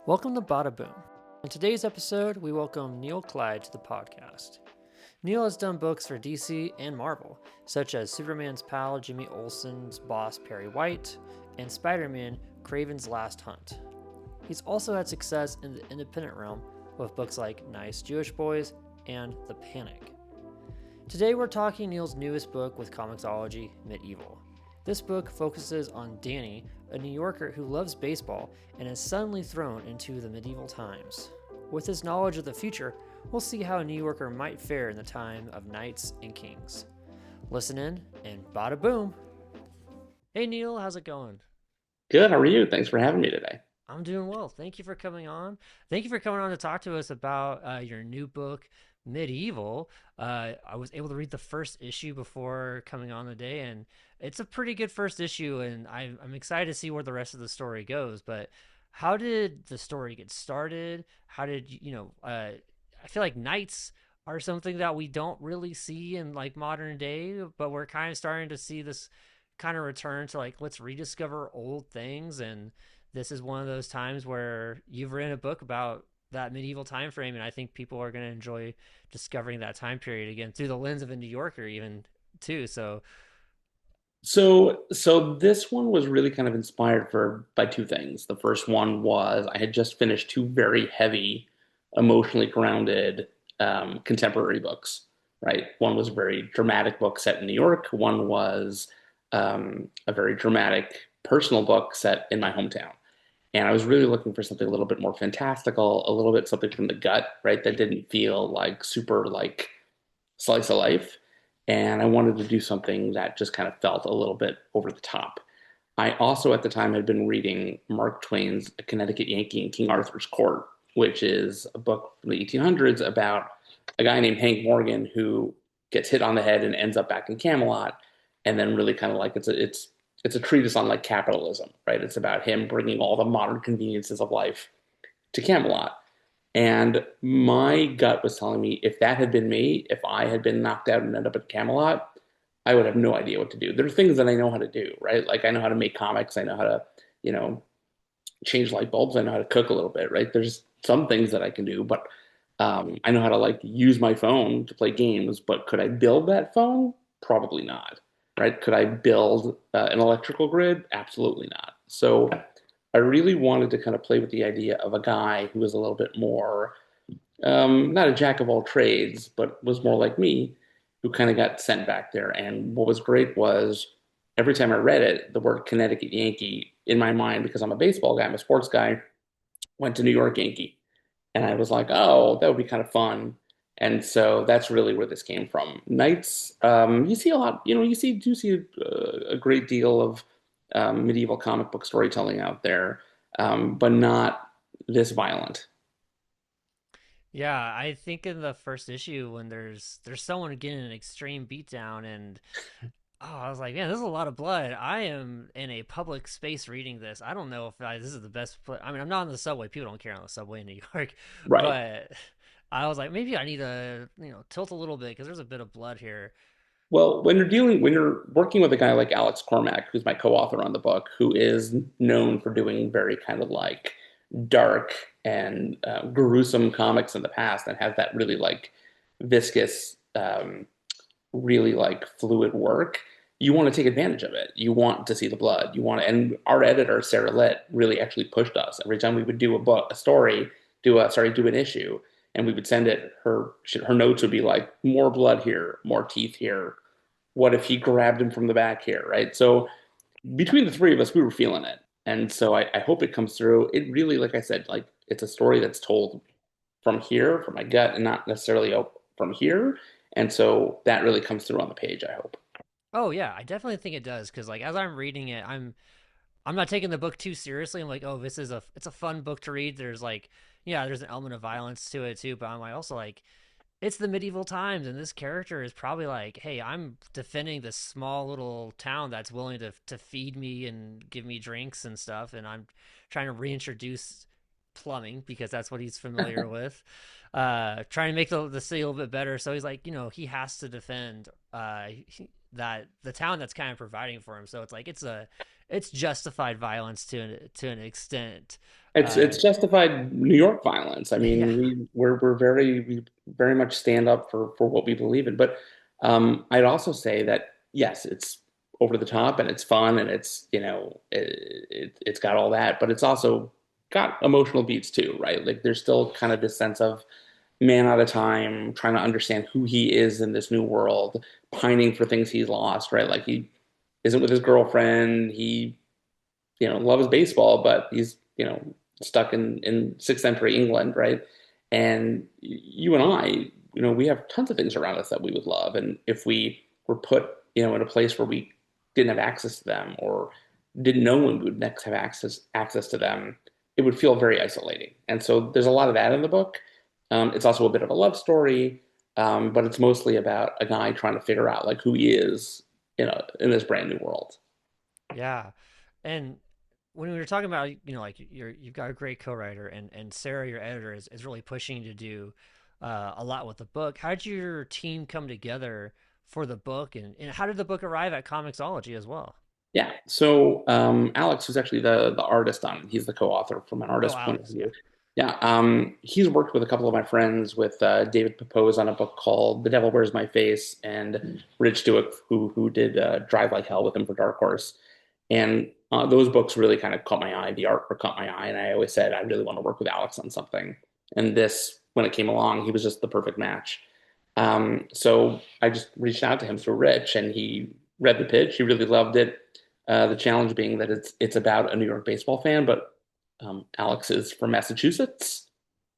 Welcome to Badaboom. In today's episode, we welcome Neil Kleid to the podcast. Neil has done books for DC and Marvel, such as Superman's pal Jimmy Olsen's boss Perry White and Spider-Man Kraven's Last Hunt. He's also had success in the independent realm with books like Nice Jewish Boys and The Panic. Today we're talking Neil's newest book with Comixology, Medieval. This book focuses on Danny, a New Yorker who loves baseball and is suddenly thrown into the medieval times. With his knowledge of the future, we'll see how a New Yorker might fare in the time of knights and kings. Listen in and bada boom! Hey Neil, how's it going? Good. How are you? Thanks for having me today. I'm doing well. Thank you for coming on. Thank you for coming on to talk to us about your new book, Medieval. I was able to read the first issue before coming on today, and it's a pretty good first issue, and I'm excited to see where the rest of the story goes. But how did the story get started? How did I feel like knights are something that we don't really see in like modern day, but we're kind of starting to see this kind of return to like let's rediscover old things, and this is one of those times where you've written a book about that medieval time frame, and I think people are going to enjoy discovering that time period again through the lens of a New Yorker even too. So So this one was really kind of inspired by two things. The first one was I had just finished two very heavy, emotionally grounded contemporary books. Right, one was a very dramatic book set in New York. One was a very dramatic personal book set in my hometown. And I was really looking for something a little bit more fantastical, a little bit something from the gut, right? That didn't feel like super like slice of life. And I wanted to do something that just kind of felt a little bit over the top. I also at the time had been reading Mark Twain's A Connecticut Yankee in King Arthur's Court, which is a book from the 1800s about a guy named Hank Morgan who gets hit on the head and ends up back in Camelot, and then really kind of like it's a treatise on like capitalism, right? It's about him bringing all the modern conveniences of life to Camelot. And my gut was telling me if that had been me, if I had been knocked out and ended up at Camelot, I would have no idea what to do. There are things that I know how to do, right? Like I know how to make comics, I know how to, you know, change light bulbs, I know how to cook a little bit, right? There's some things that I can do, but I know how to like use my phone to play games. But could I build that phone? Probably not, right? Could I build an electrical grid? Absolutely not. So I really wanted to kind of play with the idea of a guy who was a little bit more, not a jack of all trades, but was more like me, who kind of got sent back there. And what was great was every time I read it, the word Connecticut Yankee in my mind, because I'm a baseball guy, I'm a sports guy, went to New York Yankee. And I was like, oh, that would be kind of fun. And so that's really where this came from. Knights, you see a lot, do see a great deal of medieval comic book storytelling out there, but not this violent. yeah, I think in the first issue when there's someone getting an extreme beatdown, and oh, I was like, man, this is a lot of blood. I am in a public space reading this. I don't know if this is the best. I mean, I'm not on the subway. People don't care on the subway in New York, Right. but I was like, maybe I need to, tilt a little bit because there's a bit of blood here. Well, when you're working with a guy like Alex Cormack, who's my co-author on the book, who is known for doing very kind of like dark and gruesome comics in the past, and has that really like viscous, really like fluid work, you want to take advantage of it. You want to see the blood. You want to, and our editor Sarah Litt really actually pushed us every time we would do a book, a story, do an issue, and we would send it. Her notes would be like more blood here, more teeth here. What if he grabbed him from the back here, right? So between the three of us, we were feeling it, and so I hope it comes through. It really, like I said, like it's a story that's told from here, from my gut, and not necessarily from here. And so that really comes through on the page, I hope. Oh yeah, I definitely think it does because like as I'm reading it, I'm not taking the book too seriously. I'm like, oh, it's a fun book to read. There's like, yeah, there's an element of violence to it too, but I'm like also like it's the medieval times, and this character is probably like, hey, I'm defending this small little town that's willing to feed me and give me drinks and stuff, and I'm trying to reintroduce plumbing because that's what he's familiar with. Trying to make the city a little bit better. So he's like, he has to defend that the town that's kind of providing for him. So it's like it's justified violence to an extent. It's justified New York violence. I Yeah. mean, we very much stand up for what we believe in. But I'd also say that yes, it's over the top and it's fun and it's it's got all that, but it's also got emotional beats too, right? Like there's still kind of this sense of man out of time, trying to understand who he is in this new world, pining for things he's lost, right? Like he isn't with his girlfriend. He loves baseball, but he's, stuck in sixth century England, right? And you and I, we have tons of things around us that we would love. And if we were put, in a place where we didn't have access to them or didn't know when we would next have access to them, it would feel very isolating. And so there's a lot of that in the book. It's also a bit of a love story, but it's mostly about a guy trying to figure out like who he is, in this brand new world. Yeah. And when we were talking about, like you've got a great co-writer, and Sarah, your editor, is really pushing you to do a lot with the book. How did your team come together for the book, and how did the book arrive at Comixology as well? Yeah. So Alex, who's actually the artist on it, he's the co-author from an Oh, artist point of Alex, yeah. view. Yeah. He's worked with a couple of my friends with David Pepose on a book called The Devil Wears My Face, and Rich Stewart, who did Drive Like Hell with him for Dark Horse. And those books really kind of caught my eye. The artwork caught my eye, and I always said I really want to work with Alex on something. And this, when it came along, he was just the perfect match. So I just reached out to him through Rich, and he read the pitch. He really loved it. The challenge being that it's about a New York baseball fan, but Alex is from Massachusetts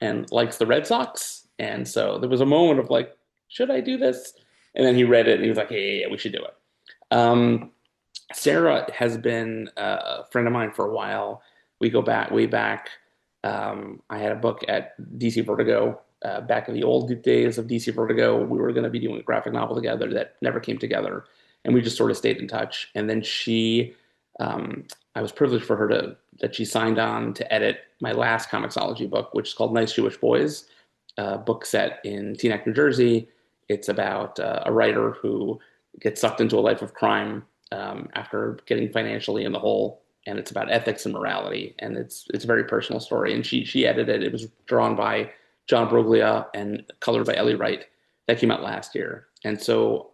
and likes the Red Sox, and so there was a moment of like, should I do this? And then he read it, and he was like, yeah, we should do it. Um, Sarah has been a friend of mine for a while. We go back way back. I had a book at DC Vertigo back in the old days of DC Vertigo. We were going to be doing a graphic novel together that never came together, and we just sort of stayed in touch. And then um, I was privileged for her that she signed on to edit my last Comixology book, which is called Nice Jewish Boys, a book set in Teaneck, New Jersey. It's about a writer who gets sucked into a life of crime after getting financially in the hole, and it's about ethics and morality, and it's a very personal story. And she edited it. It was drawn by John Broglia and colored by Ellie Wright. That came out last year, and so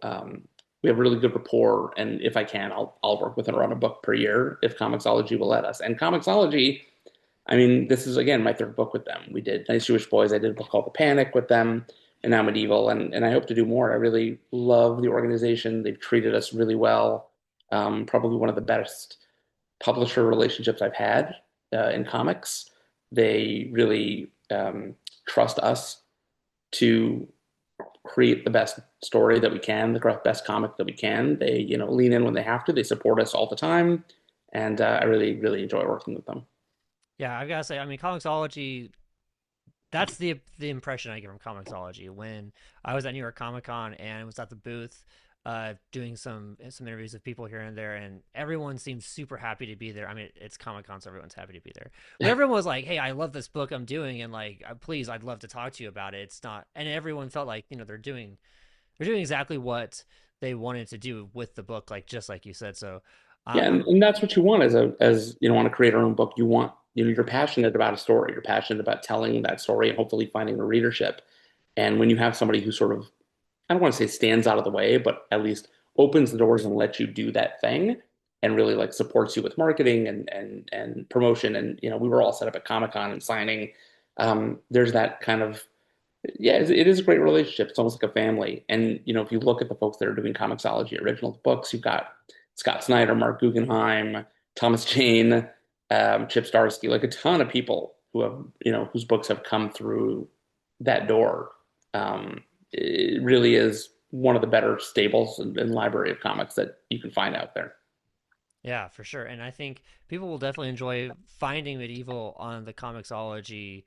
we have really good rapport. And if I can, I'll work with her on a book per year if Comixology will let us. And Comixology, I mean, this is again my third book with them. We did Nice Jewish Boys. I did a book called The Panic with them, and now Medieval, and I hope to do more. I really love the organization. They've treated us really well. Probably one of the best publisher relationships I've had in comics. They really trust us to create the best story that we can, the best comic that we can. They, lean in when they have to. They support us all the time, and I really, really enjoy working with them. Yeah, I've got to say, I mean, Comixology, that's the impression I get from Comixology. When I was at New York Comic Con and was at the booth, doing some interviews with people here and there, and everyone seemed super happy to be there. I mean, it's Comic Con, so everyone's happy to be there. But everyone was like, "Hey, I love this book I'm doing, and like, please, I'd love to talk to you about it." It's not, and everyone felt like they're doing exactly what they wanted to do with the book, like just like you said. So, Yeah, and, I'm and that's what you want as want to create our own book. You want, you're passionate about a story. You're passionate about telling that story and hopefully finding a readership. And when you have somebody who sort of, I don't want to say stands out of the way, but at least opens the doors and lets you do that thing and really like supports you with marketing and promotion. And we were all set up at Comic-Con and signing. There's that kind of, yeah, it is a great relationship. It's almost like a family. And if you look at the folks that are doing Comixology original books, you've got Scott Snyder, Mark Guggenheim, Thomas Jane, Chip Starsky, like a ton of people who have, whose books have come through that door. It really is one of the better stables and library of comics that you can find out there. Yeah, for sure. And I think people will definitely enjoy finding Medieval on the Comixology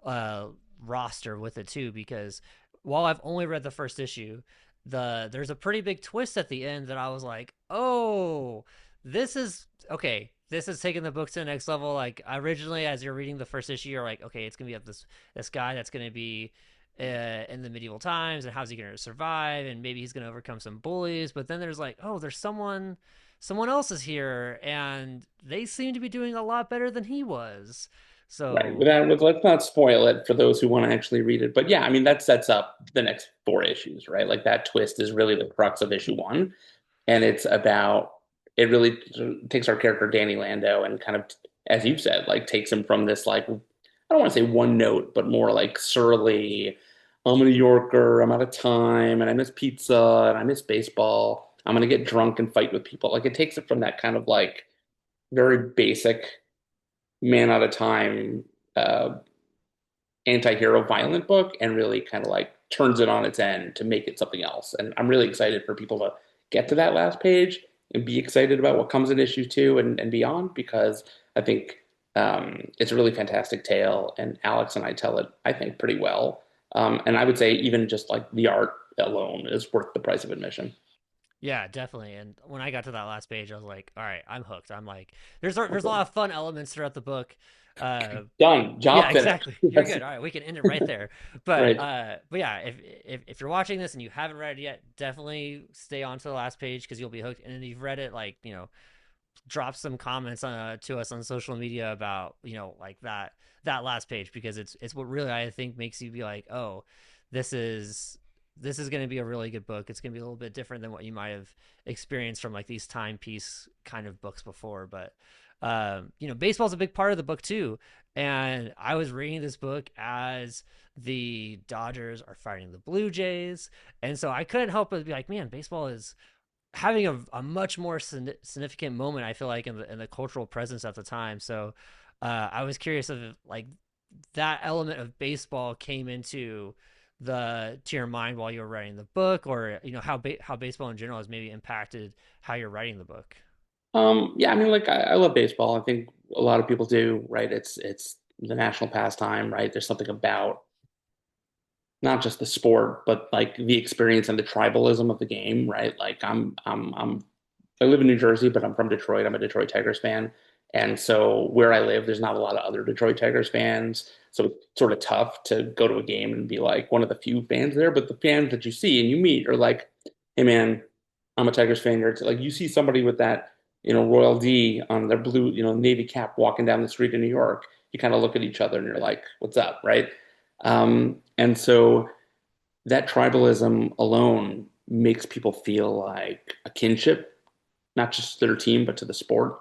uh, roster with it too, because while I've only read the first issue, there's a pretty big twist at the end that I was like, oh, this is okay. This is taking the book to the next level. Like originally, as you're reading the first issue, you're like, okay, it's gonna be up this guy that's gonna be in the medieval times, and how's he gonna survive, and maybe he's gonna overcome some bullies. But then there's like, oh, there's someone else is here, and they seem to be doing a lot better than he was. Right. So Let's not spoil it for those who want to actually read it. But yeah, I mean, that sets up the next four issues, right? Like that twist is really the crux of issue one. And it's about, it really takes our character, Danny Lando, and kind of, as you've said, like takes him from this, like, I don't want to say one note, but more like surly, I'm a New Yorker, I'm out of time, and I miss pizza, and I miss baseball. I'm going to get drunk and fight with people. Like it takes it from that kind of like very basic man out of time uh, anti-hero violent book and really kind of like turns it on its end to make it something else. And I'm really excited for people to get to that last page and be excited about what comes in issue two and beyond, because I think it's a really fantastic tale, and Alex and I tell it, I think, pretty well. And I would say even just like the art alone is worth the price of admission. yeah, definitely. And when I got to that last page, I was like, all right, I'm hooked. I'm like, there's a lot of fun elements throughout the book. Uh, Done. yeah, Job finished. exactly. You're Yes. good. All right, we can end it right there. But Right. yeah, if you're watching this and you haven't read it yet, definitely stay on to the last page because you'll be hooked. And then you've read it, like, drop some comments to us on social media about, like that last page, because it's what really I think makes you be like, oh, this is this is going to be a really good book. It's going to be a little bit different than what you might have experienced from like these timepiece kind of books before. But baseball's a big part of the book too. And I was reading this book as the Dodgers are fighting the Blue Jays, and so I couldn't help but be like, man, baseball is having a much more significant moment, I feel like, in the cultural presence at the time. So I was curious if like that element of baseball came into the to your mind while you were writing the book, or how baseball in general has maybe impacted how you're writing the book. Yeah, I mean, like I love baseball. I think a lot of people do, right? It's the national pastime, right? There's something about not just the sport, but like the experience and the tribalism of the game, right? Like I live in New Jersey, but I'm from Detroit. I'm a Detroit Tigers fan. And so where I live, there's not a lot of other Detroit Tigers fans. So it's sort of tough to go to a game and be like one of the few fans there. But the fans that you see and you meet are like, hey man, I'm a Tigers fan. It's like you see somebody with that, Royal D on their blue, Navy cap walking down the street in New York. You kind of look at each other and you're like, what's up, right? And so that tribalism alone makes people feel like a kinship, not just to their team, but to the sport.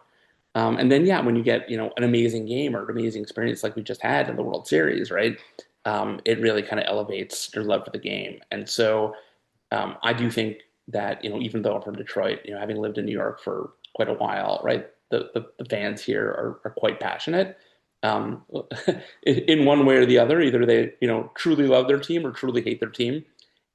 And then, yeah, when you get, an amazing game or an amazing experience like we just had in the World Series, right? It really kind of elevates your love for the game. And so I do think that, even though I'm from Detroit, having lived in New York for quite a while, right? The fans here are quite passionate. Um, in one way or the other, either they, truly love their team or truly hate their team.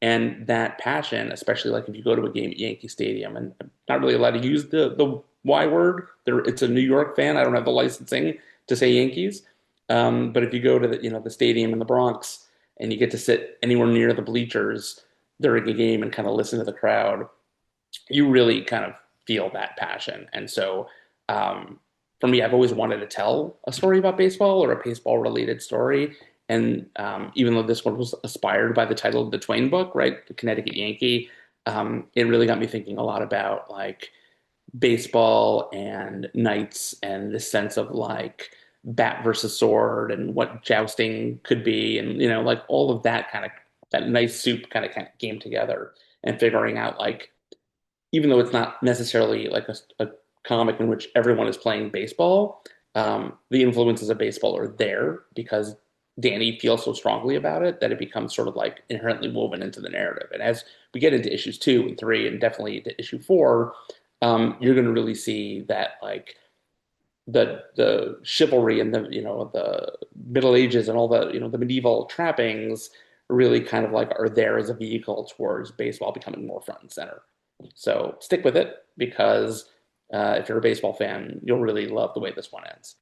And that passion, especially like if you go to a game at Yankee Stadium, and I'm not really allowed to use the Y word. It's a New York fan. I don't have the licensing to say Yankees. But if you go to the stadium in the Bronx and you get to sit anywhere near the bleachers during a game and kind of listen to the crowd, you really kind of feel that passion. And so for me, I've always wanted to tell a story about baseball or a baseball related story. And even though this one was inspired by the title of the Twain book, right, the Connecticut Yankee, it really got me thinking a lot about like baseball and knights and this sense of like bat versus sword and what jousting could be, and like all of that kind of that nice soup kind of came together, and figuring out like even though it's not necessarily like a comic in which everyone is playing baseball, the influences of baseball are there because Danny feels so strongly about it that it becomes sort of like inherently woven into the narrative. And as we get into issues two and three, and definitely into issue four, you're going to really see that like the chivalry and the Middle Ages and all the medieval trappings really kind of like are there as a vehicle towards baseball becoming more front and center. So stick with it because if you're a baseball fan, you'll really love the way this one ends.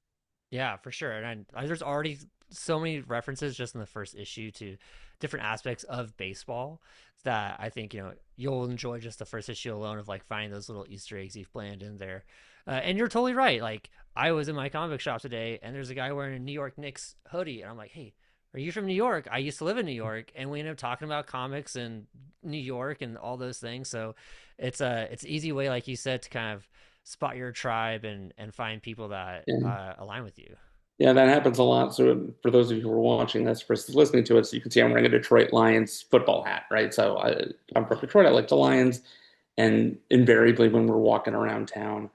Yeah, for sure. And there's already so many references just in the first issue to different aspects of baseball that I think you'll enjoy just the first issue alone of like finding those little Easter eggs you've planned in there. And you're totally right. Like I was in my comic book shop today, and there's a guy wearing a New York Knicks hoodie, and I'm like, hey. Are you from New York? I used to live in New York, and we ended up talking about comics and New York and all those things. So it's an easy way, like you said, to kind of spot your tribe and find people that Yeah. align with you. Yeah, that happens a lot. So for those of you who are watching this versus listening to it, so you can see I'm wearing a Detroit Lions football hat, right? I'm from Detroit. I like the Lions, and invariably when we're walking around town,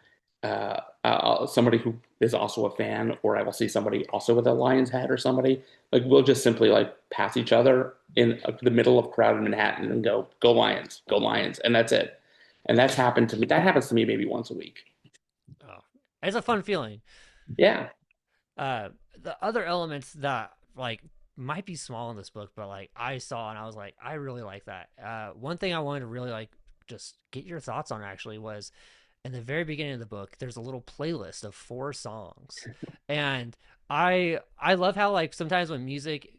somebody who is also a fan, or I will see somebody also with a Lions hat or somebody, like we'll just simply like pass each other in the middle of crowded Manhattan and go Lions, and that's it. And that's happened to me. That happens to me maybe once a week. Oh, it's a fun feeling. Yeah. uh the other elements that like might be small in this book, but like I saw and I was like, I really like that. One thing I wanted to really like just get your thoughts on actually was in the very beginning of the book there's a little playlist of 4 songs. And I love how like sometimes when music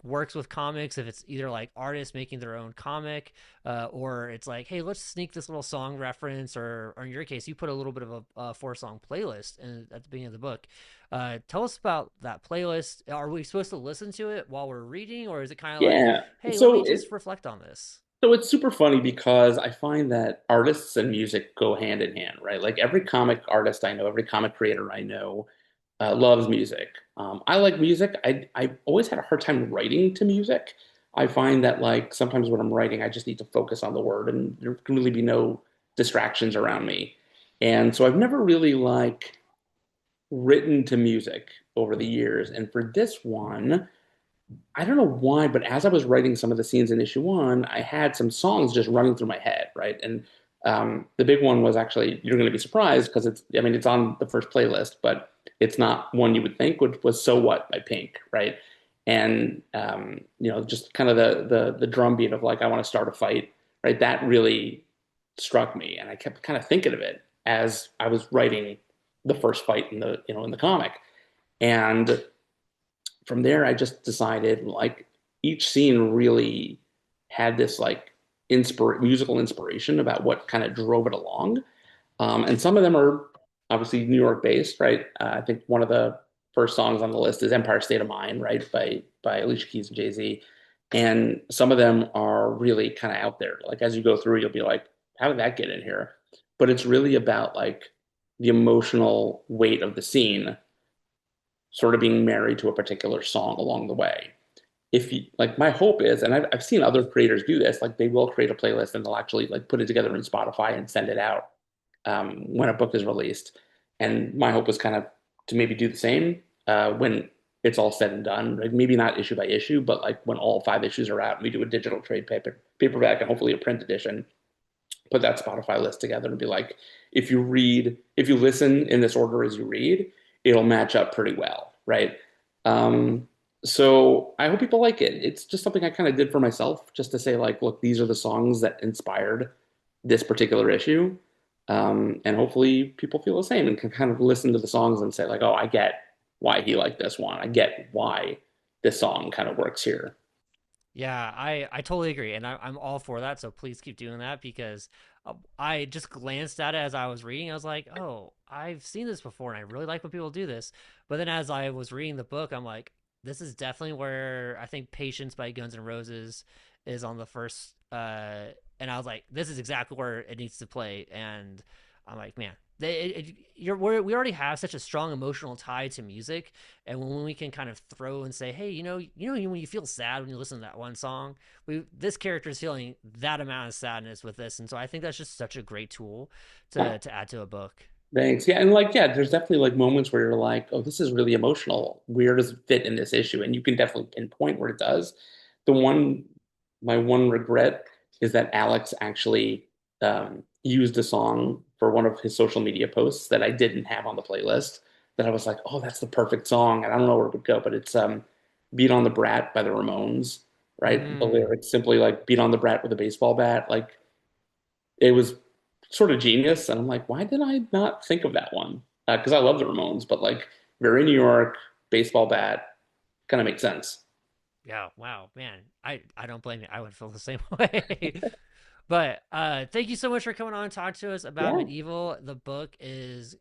works with comics, if it's either like artists making their own comic, or it's like, hey, let's sneak this little song reference, or in your case you put a little bit of a 4 song playlist at the beginning of the book. Tell us about that playlist. Are we supposed to listen to it while we're reading, or is it kind of like, Yeah. hey, let me So just reflect on this? it's super funny because I find that artists and music go hand in hand, right? Like every comic artist I know, every comic creator I know loves music. I like music. I've always had a hard time writing to music. I find that like sometimes when I'm writing, I just need to focus on the word and there can really be no distractions around me. And so I've never really like written to music over the years. And for this one, I don't know why, but as I was writing some of the scenes in issue one, I had some songs just running through my head, right? And the big one was actually, you're going to be surprised because I mean, it's on the first playlist, but it's not one you would think, which was So What by Pink, right? And, just kind of the drum beat of like, I want to start a fight, right? That really struck me. And I kept kind of thinking of it as I was writing the first fight in the comic. And from there, I just decided like each scene really had this like musical inspiration about what kind of drove it along. And some of them are obviously New York based, right? I think one of the first songs on the list is Empire State of Mind, right? By Alicia Keys and Jay-Z. And some of them are really kind of out there. Like as you go through, you'll be like, how did that get in here? But it's really about like the emotional weight of the scene sort of being married to a particular song along the way. If you like, my hope is, and I've seen other creators do this, like they will create a playlist and they'll actually like put it together in Spotify and send it out when a book is released. And my hope was kind of to maybe do the same when it's all said and done. Like maybe not issue by issue, but like when all 5 issues are out, and we do a digital paperback, and hopefully a print edition. Put that Spotify list together and be like, if you listen in this order as you read, it'll match up pretty well, right? Um, so I hope people like it. It's just something I kind of did for myself, just to say like, look, these are the songs that inspired this particular issue, and hopefully people feel the same and can kind of listen to the songs and say like, oh, I get why he liked this one. I get why this song kind of works here. Yeah, I totally agree, and I'm all for that. So please keep doing that because I just glanced at it as I was reading. I was like, oh, I've seen this before, and I really like when people do this. But then as I was reading the book, I'm like, this is definitely where I think "Patience" by Guns N' Roses is on the first. And I was like, this is exactly where it needs to play. And I'm like, man, we already have such a strong emotional tie to music, and when we can kind of throw and say, hey, when you feel sad when you listen to that one song, this character is feeling that amount of sadness with this, and so I think that's just such a great tool to add to a book. Thanks. Yeah, and like, yeah, there's definitely like moments where you're like, oh, this is really emotional. Where does it fit in this issue? And you can definitely pinpoint where it does. The one, my one regret is that Alex actually used a song for one of his social media posts that I didn't have on the playlist. That I was like, oh, that's the perfect song, and I don't know where it would go, but it's "Beat on the Brat" by the Ramones, right? The Mm. lyrics simply like "Beat on the brat with a baseball bat." Like it was sort of genius. And I'm like, why did I not think of that one? Because I love the Ramones, but like very New York, baseball bat, kind of makes sense. Yeah, wow, man, I don't blame you. I would feel the same way. But thank you so much for coming on and talk to us about Yeah. Medieval. The book it's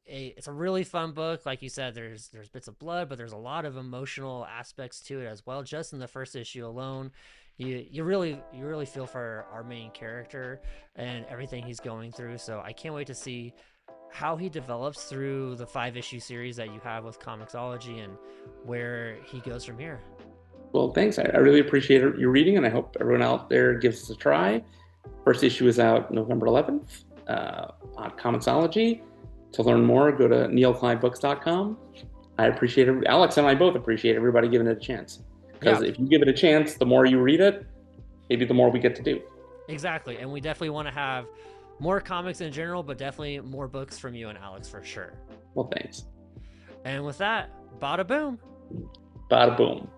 a really fun book. Like you said, there's bits of blood, but there's a lot of emotional aspects to it as well. Just in the first issue alone, you really feel for our main character and everything he's going through. So I can't wait to see how he develops through the 5-issue series that you have with Comixology and where he goes from here. Well, thanks. I really appreciate your reading, and I hope everyone out there gives us a try. First issue is out November 11th on Comixology. To learn more, go to neilkleidbooks.com. I appreciate it. Alex and I both appreciate everybody giving it a chance. Because if you give it a chance, the more you read it, maybe the more we get to do. Exactly. And we definitely want to have more comics in general, but definitely more books from you and Alex for sure. Well, thanks. And with that, bada boom. Bada boom.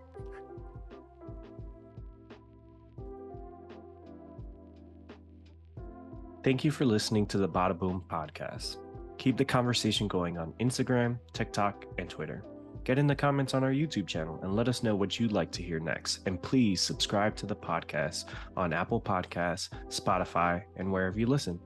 Thank you for listening to the Badaboom podcast. Keep the conversation going on Instagram, TikTok, and Twitter. Get in the comments on our YouTube channel and let us know what you'd like to hear next. And please subscribe to the podcast on Apple Podcasts, Spotify, and wherever you listen.